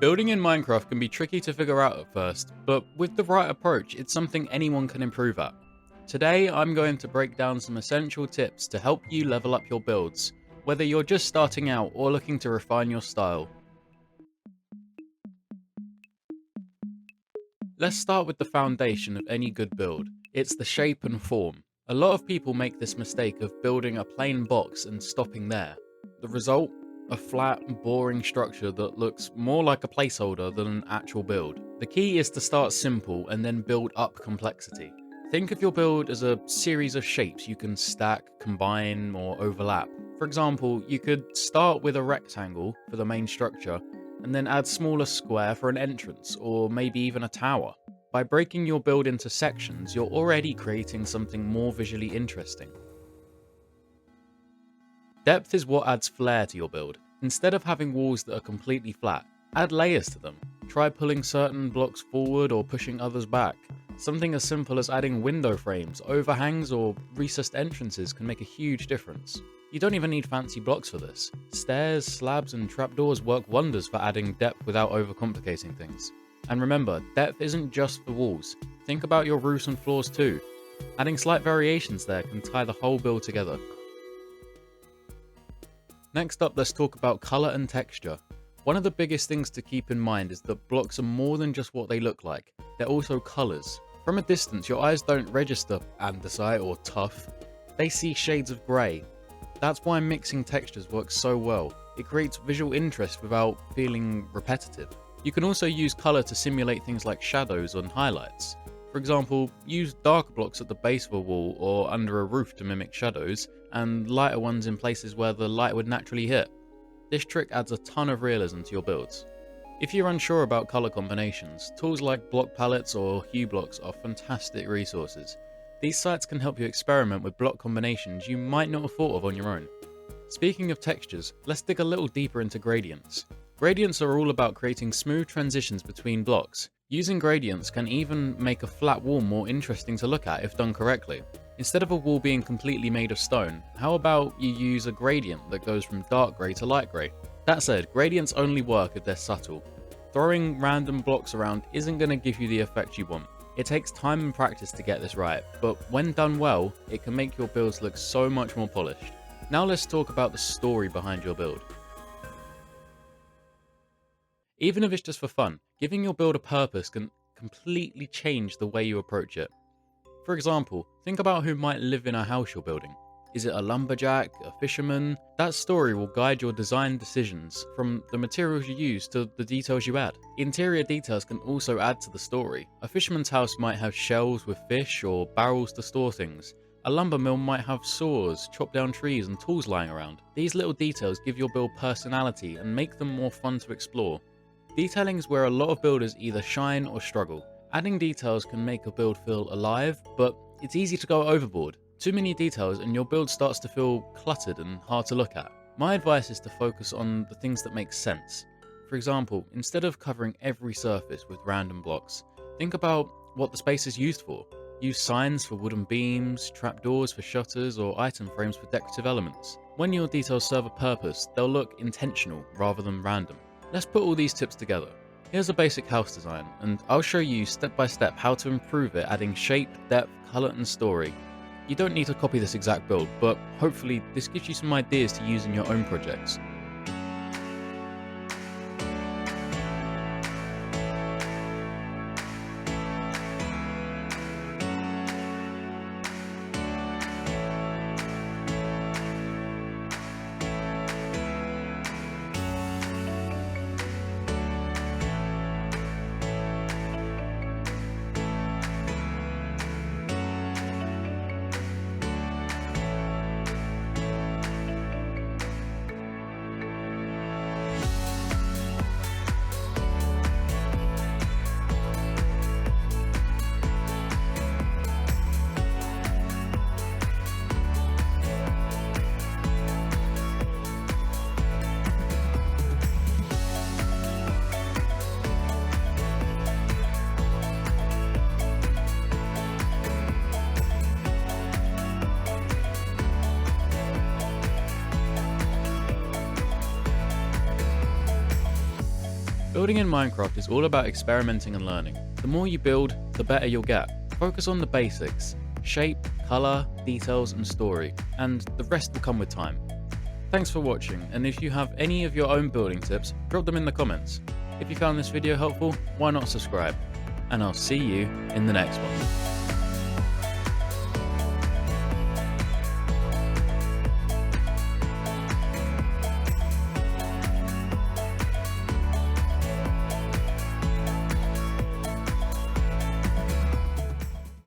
Building in Minecraft can be tricky to figure out at first, but with the right approach, it's something anyone can improve at. Today, I'm going to break down some essential tips to help you level up your builds, whether you're just starting out or looking to refine your style. Let's start with the foundation of any good build. It's the shape and form. A lot of people make this mistake of building a plain box and stopping there. The result? A flat, boring structure that looks more like a placeholder than an actual build. The key is to start simple and then build up complexity. Think of your build as a series of shapes you can stack, combine, or overlap. For example, you could start with a rectangle for the main structure, and then add smaller square for an entrance, or maybe even a tower. By breaking your build into sections, you're already creating something more visually interesting. Depth is what adds flair to your build. Instead of having walls that are completely flat, add layers to them. Try pulling certain blocks forward or pushing others back. Something as simple as adding window frames, overhangs, or recessed entrances can make a huge difference. You don't even need fancy blocks for this. Stairs, slabs, and trapdoors work wonders for adding depth without overcomplicating things. And remember, depth isn't just for walls. Think about your roofs and floors too. Adding slight variations there can tie the whole build together. Next up, let's talk about color and texture. One of the biggest things to keep in mind is that blocks are more than just what they look like. They're also colors. From a distance, your eyes don't register andesite or tough. They see shades of grey. That's why mixing textures works so well. It creates visual interest without feeling repetitive. You can also use color to simulate things like shadows and highlights. For example, use darker blocks at the base of a wall or under a roof to mimic shadows, and lighter ones in places where the light would naturally hit. This trick adds a ton of realism to your builds. If you're unsure about color combinations, tools like block palettes or hue blocks are fantastic resources. These sites can help you experiment with block combinations you might not have thought of on your own. Speaking of textures, let's dig a little deeper into gradients. Gradients are all about creating smooth transitions between blocks. Using gradients can even make a flat wall more interesting to look at if done correctly. Instead of a wall being completely made of stone, how about you use a gradient that goes from dark grey to light grey? That said, gradients only work if they're subtle. Throwing random blocks around isn't going to give you the effect you want. It takes time and practice to get this right, but when done well, it can make your builds look so much more polished. Now let's talk about the story behind your build. Even if it's just for fun, giving your build a purpose can completely change the way you approach it. For example, think about who might live in a house you're building. Is it a lumberjack, a fisherman? That story will guide your design decisions, from the materials you use to the details you add. Interior details can also add to the story. A fisherman's house might have shelves with fish or barrels to store things. A lumber mill might have saws, chopped down trees, and tools lying around. These little details give your build personality and make them more fun to explore. Detailing is where a lot of builders either shine or struggle. Adding details can make a build feel alive, but it's easy to go overboard. Too many details and your build starts to feel cluttered and hard to look at. My advice is to focus on the things that make sense. For example, instead of covering every surface with random blocks, think about what the space is used for. Use signs for wooden beams, trapdoors for shutters, or item frames for decorative elements. When your details serve a purpose, they'll look intentional rather than random. Let's put all these tips together. Here's a basic house design, and I'll show you step by step how to improve it, adding shape, depth, color, and story. You don't need to copy this exact build, but hopefully this gives you some ideas to use in your own projects. Building in Minecraft is all about experimenting and learning. The more you build, the better you'll get. Focus on the basics: shape, color, details, and story, and the rest will come with time. Thanks for watching, and if you have any of your own building tips, drop them in the comments. If you found this video helpful, why not subscribe? And I'll see you in the next one.